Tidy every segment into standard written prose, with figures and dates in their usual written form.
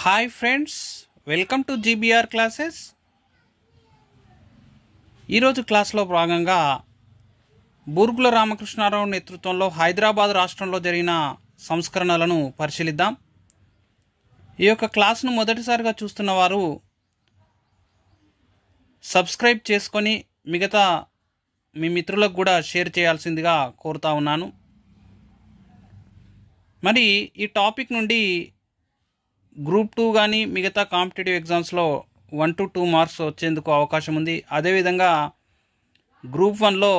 Hi friends, welcome to GBR classes. ఈరోజు క్లాస్లో భాగంగా బూర్గుల రామకృష్ణారావు నేతృత్వంలో హైదరాబాద్ రాష్ట్రంలో జరిగిన సంస్కరణలను పరిశీలిద్దాం. ఈ యొక్క క్లాస్ను మొదటిసారిగా చూస్తున్న వారు సబ్స్క్రైబ్ చేసుకొని మిగతా మీ మిత్రులకు కూడా షేర్ చేయాల్సిందిగా కోరుతా ఉన్నాను. మరి ఈ టాపిక్ నుండి గ్రూప్ 2 కానీ మిగతా కాంపిటేటివ్ ఎగ్జామ్స్లో 1 to 2 మార్క్స్ వచ్చేందుకు అవకాశం ఉంది. అదేవిధంగా గ్రూప్ 1లో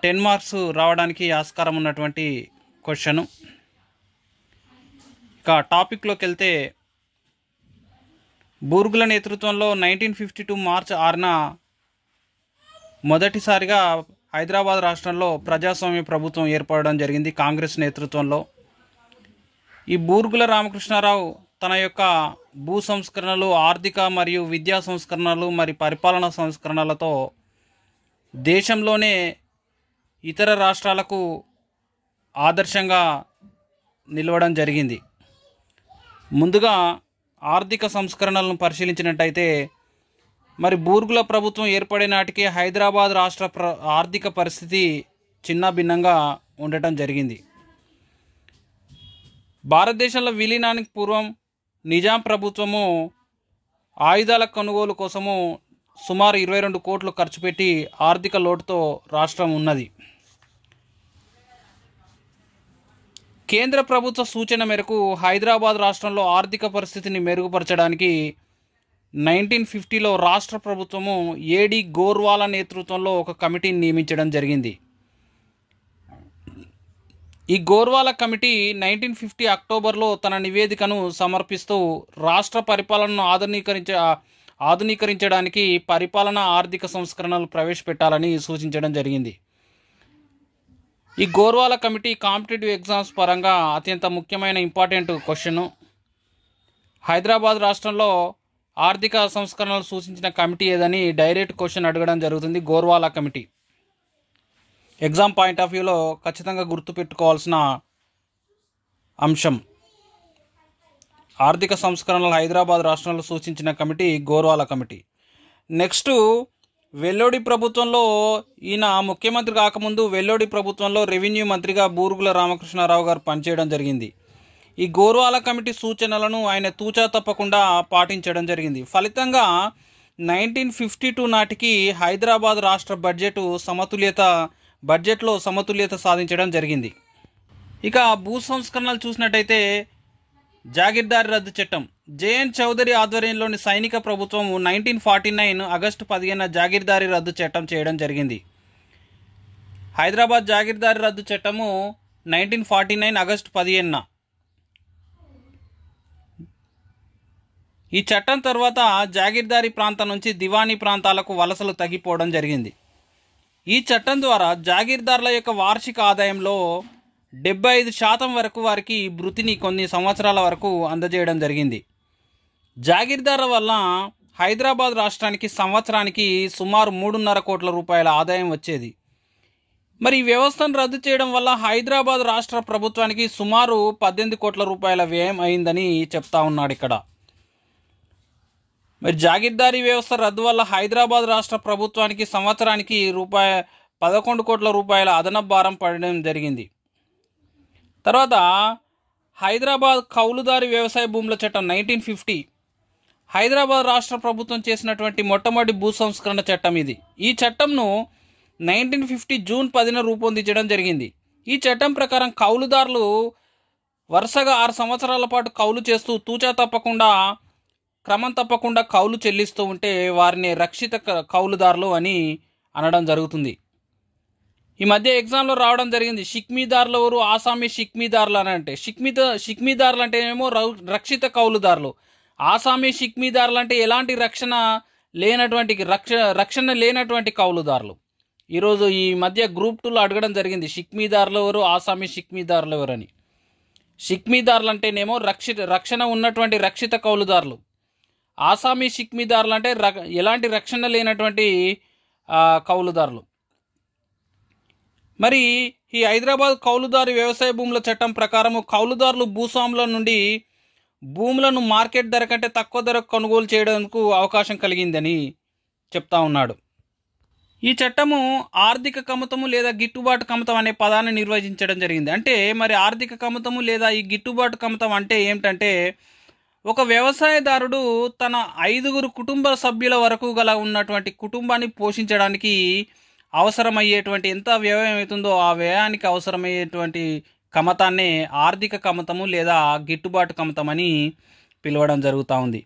10 మార్క్స్ రావడానికి ఆస్కారం ఉన్నటువంటి క్వశ్చను. ఇక టాపిక్లోకి వెళ్తే, బూర్గుల నేతృత్వంలో 1952 మార్చి 6న మొదటిసారిగా హైదరాబాద్ రాష్ట్రంలో ప్రజాస్వామ్య ప్రభుత్వం ఏర్పడడం జరిగింది కాంగ్రెస్ నేతృత్వంలో. ఈ బూర్గుల రామకృష్ణారావు తన యొక్క భూ సంస్కరణలు, ఆర్థిక మరియు విద్యా సంస్కరణలు మరి పరిపాలనా సంస్కరణలతో దేశంలోనే ఇతర రాష్ట్రాలకు ఆదర్శంగా నిలవడం జరిగింది. ముందుగా ఆర్థిక సంస్కరణలను పరిశీలించినట్టయితే, మరి బూర్గుల ప్రభుత్వం ఏర్పడే నాటికి హైదరాబాద్ రాష్ట్ర ఆర్థిక పరిస్థితి చిన్న భిన్నంగా ఉండటం జరిగింది. భారతదేశంలో విలీనానికి పూర్వం నిజాం ప్రభుత్వము ఆయుధాల కొనుగోలు కోసము సుమారు 22 కోట్లు ఖర్చు పెట్టి ఆర్థిక లోటుతో రాష్ట్రం ఉన్నది. కేంద్ర ప్రభుత్వ సూచన మేరకు హైదరాబాద్ రాష్ట్రంలో ఆర్థిక పరిస్థితిని మెరుగుపరచడానికి 1950లో రాష్ట్ర ప్రభుత్వము ఏడి గోర్వాలా నేతృత్వంలో ఒక కమిటీని నియమించడం జరిగింది. ఈ గోర్వాలా కమిటీ 1950 అక్టోబర్లో తన నివేదికను సమర్పిస్తూ రాష్ట్ర పరిపాలనను ఆధునీకరించడానికి పరిపాలనా ఆర్థిక సంస్కరణలు ప్రవేశపెట్టాలని సూచించడం జరిగింది. ఈ గోర్వాలా కమిటీ కాంపిటేటివ్ ఎగ్జామ్స్ పరంగా అత్యంత ముఖ్యమైన ఇంపార్టెంట్ క్వశ్చన్. హైదరాబాద్ రాష్ట్రంలో ఆర్థిక సంస్కరణలు సూచించిన కమిటీ ఏదని డైరెక్ట్ క్వశ్చన్ అడగడం జరుగుతుంది. Gorwala committee exam point of వ్యూలో ఖచ్చితంగా గుర్తుపెట్టుకోవాల్సిన అంశం. ఆర్థిక సంస్కరణలు హైదరాబాద్ రాష్ట్రంలో సూచించిన committee Gorwala committee. Next, Vellodi ప్రభుత్వంలో ఈయన ముఖ్యమంత్రి కాకముందు వెల్లోడి ప్రభుత్వంలో రెవెన్యూ మంత్రిగా బూర్గుల రామకృష్ణారావు గారు పనిచేయడం జరిగింది. ఈ గోర్వాలా కమిటీ సూచనలను ఆయన తూచా తప్పకుండా పాటించడం జరిగింది. ఫలితంగా 1952 నాటికి హైదరాబాద్ రాష్ట్ర బడ్జెట్లో సమతుల్యత సాధించడం జరిగింది. ఇక భూ సంస్కరణలు చూసినట్టయితే, జాగీర్దారీ రద్దు చట్టం. జేఎన్ చౌదరి ఆధ్వర్యంలోని సైనిక ప్రభుత్వం 1949 ఆగస్టు 15న జాగీర్దారీ రద్దు చట్టం చేయడం జరిగింది. హైదరాబాద్ జాగీర్దారీ రద్దు చట్టము 1949 ఆగస్టు 15న. ఈ చట్టం తర్వాత జాగీర్దారీ ప్రాంతం నుంచి దివానీ ప్రాంతాలకు వలసలు తగ్గిపోవడం జరిగింది. ఈ చట్టం ద్వారా జాగీర్దారుల యొక్క వార్షిక ఆదాయంలో 75% వరకు వారికి భృతిని కొన్ని సంవత్సరాల వరకు అందజేయడం జరిగింది. జాగీర్దారుల వల్ల హైదరాబాద్ రాష్ట్రానికి సంవత్సరానికి సుమారు 3.5 కోట్ల రూపాయల ఆదాయం వచ్చేది. మరి ఈ వ్యవస్థను రద్దు చేయడం వల్ల హైదరాబాద్ రాష్ట్ర ప్రభుత్వానికి సుమారు 18 కోట్ల రూపాయల వ్యయం అయిందని చెప్తా ఉన్నాడు ఇక్కడ. మరి జాగీర్దారీ వ్యవస్థ రద్దు వల్ల హైదరాబాద్ రాష్ట్ర ప్రభుత్వానికి సంవత్సరానికి 11 కోట్ల రూపాయల అదనపు భారం పడడం జరిగింది. తర్వాత హైదరాబాద్ కౌలుదారి వ్యవసాయ భూముల చట్టం 1950. హైదరాబాద్ రాష్ట్ర ప్రభుత్వం చేసినటువంటి మొట్టమొదటి భూ సంస్కరణ చట్టం ఇది. ఈ చట్టంను 1950 జూన్ 10న రూపొందించడం జరిగింది. ఈ చట్టం ప్రకారం కౌలుదారులు వరుసగా 6 సంవత్సరాల పాటు కౌలు చేస్తూ క్రమం తప్పకుండా కౌలు చెల్లిస్తూ ఉంటే వారిని రక్షిత కౌలుదారులు అని అనడం జరుగుతుంది. ఈ మధ్య ఎగ్జామ్లో రావడం జరిగింది. షిక్మీదారులు ఎవరు? ఆసామీ షిక్మీదారులు అని అంటే షిక్మీదారులు అంటే ఏమో రక్షిత కౌలుదారులు. ఆసామీ షిక్మీదారులు అంటే ఎలాంటి రక్షణ లేనటువంటి కౌలుదారులు. ఈరోజు ఈ మధ్య గ్రూప్ 2లో అడగడం జరిగింది, షిక్మీదారులు ఎవరు, ఆసామీ షిక్మీదారులు ఎవరని. షిక్మీదారులు అంటేనేమో రక్షణ ఉన్నటువంటి రక్షిత కౌలుదారులు. ఆసామీ షిక్మీదారులు అంటే ఎలాంటి రక్షణ లేనటువంటి కౌలుదారులు. మరి ఈ హైదరాబాద్ కౌలుదారు వ్యవసాయ భూముల చట్టం ప్రకారము కౌలుదారులు భూస్వాముల నుండి భూములను మార్కెట్ ధర కంటే తక్కువ ధరకు కొనుగోలు చేయడానికి అవకాశం కలిగిందని చెప్తా ఉన్నాడు. ఈ చట్టము ఆర్థిక కమతము లేదా గిట్టుబాటు కమతం అనే పదాన్ని నిర్వచించడం జరిగింది. అంటే మరి ఆర్థిక కమతము లేదా ఈ గిట్టుబాటు కమతం అంటే ఏమిటంటే, ఒక వ్యవసాయదారుడు తన 5 కుటుంబ సభ్యుల వరకు గల ఉన్నటువంటి కుటుంబాన్ని పోషించడానికి అవసరమయ్యేటువంటి ఎంత వ్యయం అవుతుందో ఆ వ్యయానికి అవసరమయ్యేటువంటి కమతాన్నే ఆర్థిక కమతము లేదా గిట్టుబాటు కమతం అని పిలవడం జరుగుతూ ఉంది.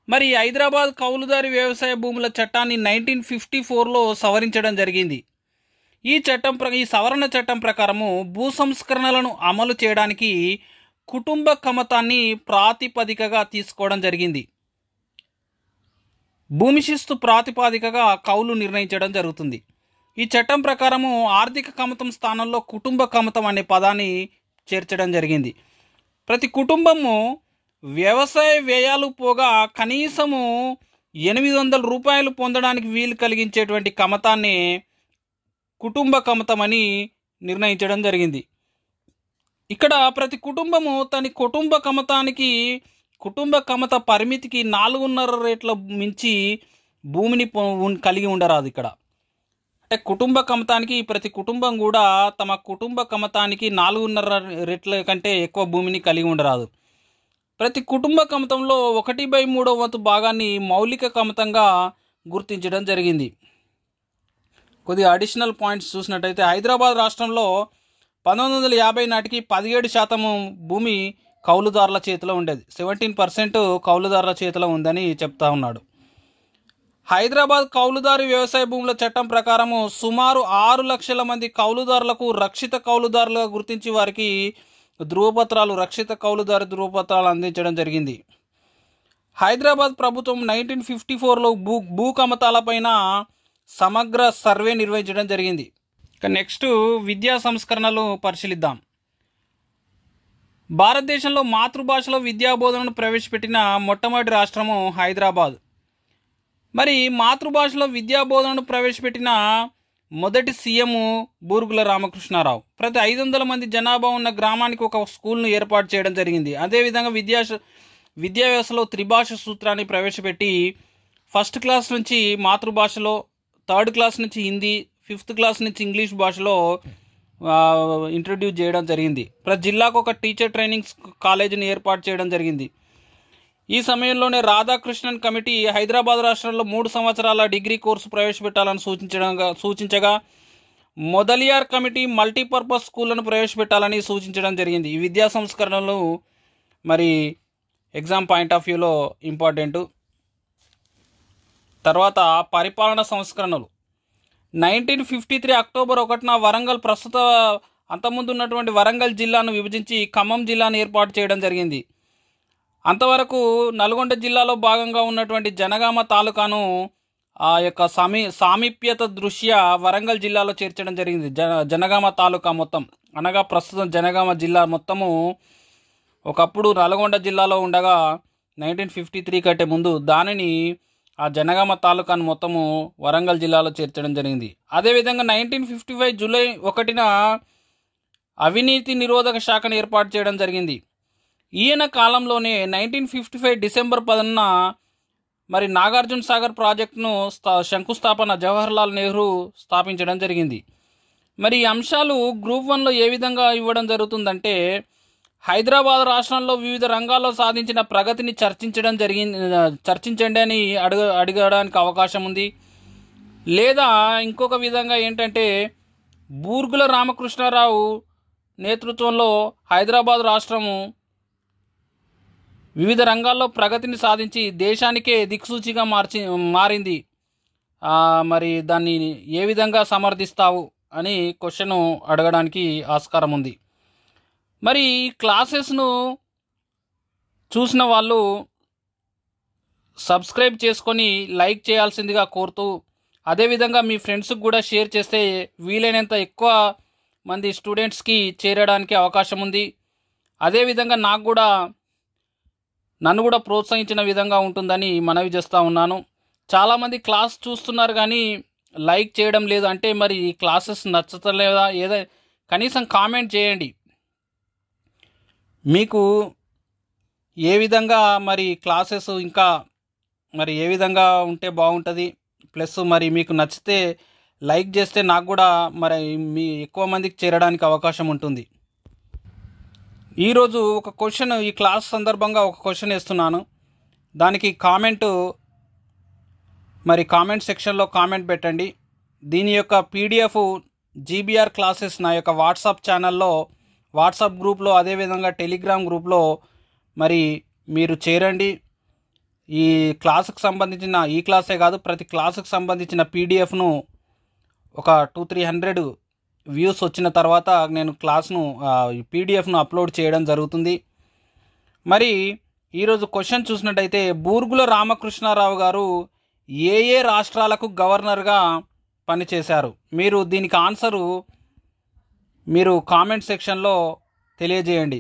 మరి హైదరాబాద్ కౌలుదారి వ్యవసాయ భూముల చట్టాన్ని 1954లో సవరించడం జరిగింది. ఈ సవరణ చట్టం ప్రకారము భూ సంస్కరణలను అమలు చేయడానికి కుటుంబ కమతాన్ని ప్రాతిపదికగా తీసుకోవడం జరిగింది. భూమి శిస్తు ప్రాతిపదికగా కౌలు నిర్ణయించడం జరుగుతుంది. ఈ చట్టం ప్రకారము ఆర్థిక కమతం స్థానంలో కుటుంబ కమతం అనే పదాన్ని చేర్చడం జరిగింది. ప్రతి కుటుంబము వ్యవసాయ వ్యయాలు పోగా కనీసము 800 రూపాయలు పొందడానికి వీలు కలిగించేటువంటి కమతాన్ని కుటుంబ కమతం అని నిర్ణయించడం జరిగింది. ఇక్కడ ప్రతి కుటుంబము తన కుటుంబ కమత పరిమితికి 4.5 రెట్ల మించి భూమిని కలిగి ఉండరాదు. ఇక్కడ అంటే కుటుంబ కమతానికి ప్రతి కుటుంబం కూడా తమ కుటుంబ కమతానికి 4.5 రెట్ల కంటే ఎక్కువ భూమిని కలిగి ఉండరాదు. ప్రతి కుటుంబ కమతంలో 1/3 వంతు భాగాన్ని మౌలిక కమతంగా గుర్తించడం జరిగింది. కొద్దిగా అడిషనల్ పాయింట్స్ చూసినట్టయితే హైదరాబాద్ రాష్ట్రంలో 1950 నాటికి 17% భూమి కౌలుదారుల చేతిలో ఉండేది. 17% కౌలుదారుల చేతిలో ఉందని చెప్తా ఉన్నాడు. హైదరాబాద్ కౌలుదారు వ్యవసాయ భూముల చట్టం ప్రకారము సుమారు 6 లక్షల మంది కౌలుదారులకు రక్షిత కౌలుదారులుగా గుర్తించి వారికి రక్షిత కౌలుదారు ధృవపత్రాలు అందించడం జరిగింది. హైదరాబాద్ ప్రభుత్వం 1954లో భూ కమతాలపైన సమగ్ర సర్వే నిర్వహించడం జరిగింది. నెక్స్ట్ విద్యా సంస్కరణలు పరిశీలిద్దాం. భారతదేశంలో మాతృభాషలో విద్యా బోధనను ప్రవేశపెట్టిన మొట్టమొదటి రాష్ట్రము హైదరాబాద్. మరి మాతృభాషలో విద్యా బోధనను ప్రవేశపెట్టిన మొదటి సీఎం బూరుగుల రామకృష్ణారావు. ప్రతి 500 మంది జనాభా ఉన్న గ్రామానికి ఒక స్కూల్ను ఏర్పాటు చేయడం జరిగింది. అదేవిధంగా విద్యా వ్యవస్థలో త్రిభాష సూత్రాన్ని ప్రవేశపెట్టి 1st క్లాస్ నుంచి మాతృభాషలో, 3rd క్లాస్ నుంచి హిందీ, 5th క్లాస్ నుంచి ఇంగ్లీష్ భాషలో ఇంట్రడ్యూస్ చేయడం జరిగింది. ప్రతి జిల్లాకు ఒక టీచర్ ట్రైనింగ్ కాలేజీని ఏర్పాటు చేయడం జరిగింది. ఈ సమయంలోనే రాధాకృష్ణన్ కమిటీ హైదరాబాద్ రాష్ట్రంలో 3 సంవత్సరాల డిగ్రీ కోర్సు ప్రవేశపెట్టాలని సూచించగా మొదలియార్ కమిటీ మల్టీపర్పస్ స్కూళ్లను ప్రవేశపెట్టాలని సూచించడం జరిగింది. ఈ విద్యా సంస్కరణలు మరి ఎగ్జామ్ పాయింట్ ఆఫ్ వ్యూలో ఇంపార్టెంట్. తర్వాత పరిపాలన సంస్కరణలు. 1953 అక్టోబర్ 1న వరంగల్, ప్రస్తుత అంతకుముందు ఉన్నటువంటి వరంగల్ జిల్లాను విభజించి ఖమ్మం జిల్లాను ఏర్పాటు చేయడం జరిగింది. అంతవరకు నల్గొండ జిల్లాలో భాగంగా ఉన్నటువంటి జనగామ తాలూకాను ఆ యొక్క సామీప్యత దృష్ట్యా వరంగల్ జిల్లాలో చేర్చడం జరిగింది. జనగామ తాలూకా మొత్తం అనగా ప్రస్తుతం జనగామ జిల్లా మొత్తము ఒకప్పుడు నల్గొండ జిల్లాలో ఉండగా 1953 కంటే ముందు దానిని ఆ జనగామ తాలూకాను మొత్తము వరంగల్ జిల్లాలో చేర్చడం జరిగింది. అదేవిధంగా 1955 జూలై 1న అవినీతి నిరోధక శాఖను ఏర్పాటు చేయడం జరిగింది. ఈయన కాలంలోనే 1955 డిసెంబర్ 10న మరి నాగార్జున సాగర్ ప్రాజెక్టును శంకుస్థాపన జవహర్లాల్ నెహ్రూ స్థాపించడం జరిగింది. మరి ఈ అంశాలు గ్రూప్ 1లో ఏ విధంగా ఇవ్వడం జరుగుతుందంటే, హైదరాబాద్ రాష్ట్రంలో వివిధ రంగాల్లో సాధించిన ప్రగతిని చర్చించండి అని అడగడానికి అవకాశం ఉంది. లేదా ఇంకొక విధంగా ఏంటంటే, బూర్గుల రామకృష్ణారావు నేతృత్వంలో హైదరాబాద్ రాష్ట్రము వివిధ రంగాల్లో ప్రగతిని సాధించి దేశానికే దిక్సూచిగా మారింది. మరి దాన్ని ఏ విధంగా సమర్థిస్తావు అని క్వశ్చన్ అడగడానికి ఆస్కారం ఉంది. మరి ఈ క్లాసెస్ను చూసిన వాళ్ళు సబ్స్క్రైబ్ చేసుకొని లైక్ చేయాల్సిందిగా కోరుతూ, అదేవిధంగా మీ ఫ్రెండ్స్కి కూడా షేర్ చేస్తే వీలైనంత ఎక్కువ మంది స్టూడెంట్స్కి చేరడానికి అవకాశం ఉంది. అదేవిధంగా నన్ను కూడా ప్రోత్సహించిన విధంగా ఉంటుందని మనవి చేస్తూ ఉన్నాను. చాలామంది క్లాస్ చూస్తున్నారు కానీ లైక్ చేయడం లేదు. అంటే మరి ఈ క్లాసెస్ నచ్చలేదా? కనీసం కామెంట్ చేయండి. మీకు ఏ విధంగా మరి క్లాసెస్ ఇంకా మరి ఏ విధంగా ఉంటే బాగుంటుంది, ప్లస్ మరి మీకు నచ్చితే లైక్ చేస్తే నాకు కూడా మరి మీ ఎక్కువ మందికి చేరడానికి అవకాశం ఉంటుంది. ఈరోజు ఒక క్వశ్చన్, ఈ క్లాస్ సందర్భంగా ఒక క్వశ్చన్ వేస్తున్నాను. దానికి కామెంట్ సెక్షన్లో కామెంట్ పెట్టండి. దీని యొక్క పీడిఎఫ్ జీబీఆర్ క్లాసెస్ నా యొక్క వాట్సాప్ ఛానల్లో, వాట్సాప్ గ్రూప్లో, అదేవిధంగా టెలిగ్రామ్ గ్రూప్లో మరి మీరు చేరండి. ఈ క్లాసుకు సంబంధించిన, ఈ క్లాసే కాదు ప్రతి క్లాసుకు సంబంధించిన పీడిఎఫ్ను ఒక 200-300 వ్యూస్ వచ్చిన తర్వాత నేను క్లాస్ను పీడిఎఫ్ను అప్లోడ్ చేయడం జరుగుతుంది. మరి ఈరోజు క్వశ్చన్ చూసినట్టయితే, బూర్గుల రామకృష్ణారావు గారు ఏ ఏ రాష్ట్రాలకు గవర్నర్గా పనిచేశారు? మీరు దీనికి ఆన్సరు మీరు కామెంట్ సెక్షన్లో తెలియజేయండి.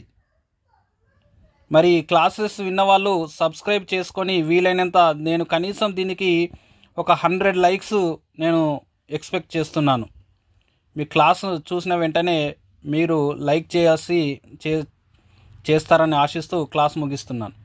మరి క్లాసెస్ విన్నవాళ్ళు సబ్స్క్రైబ్ చేసుకొని వీలైనంత, నేను కనీసం దీనికి ఒక 100 లైక్స్ నేను ఎక్స్పెక్ట్ చేస్తున్నాను. మీ క్లాస్ చూసిన వెంటనే మీరు లైక్ చేస్తారని ఆశిస్తూ క్లాస్ ముగిస్తున్నాను.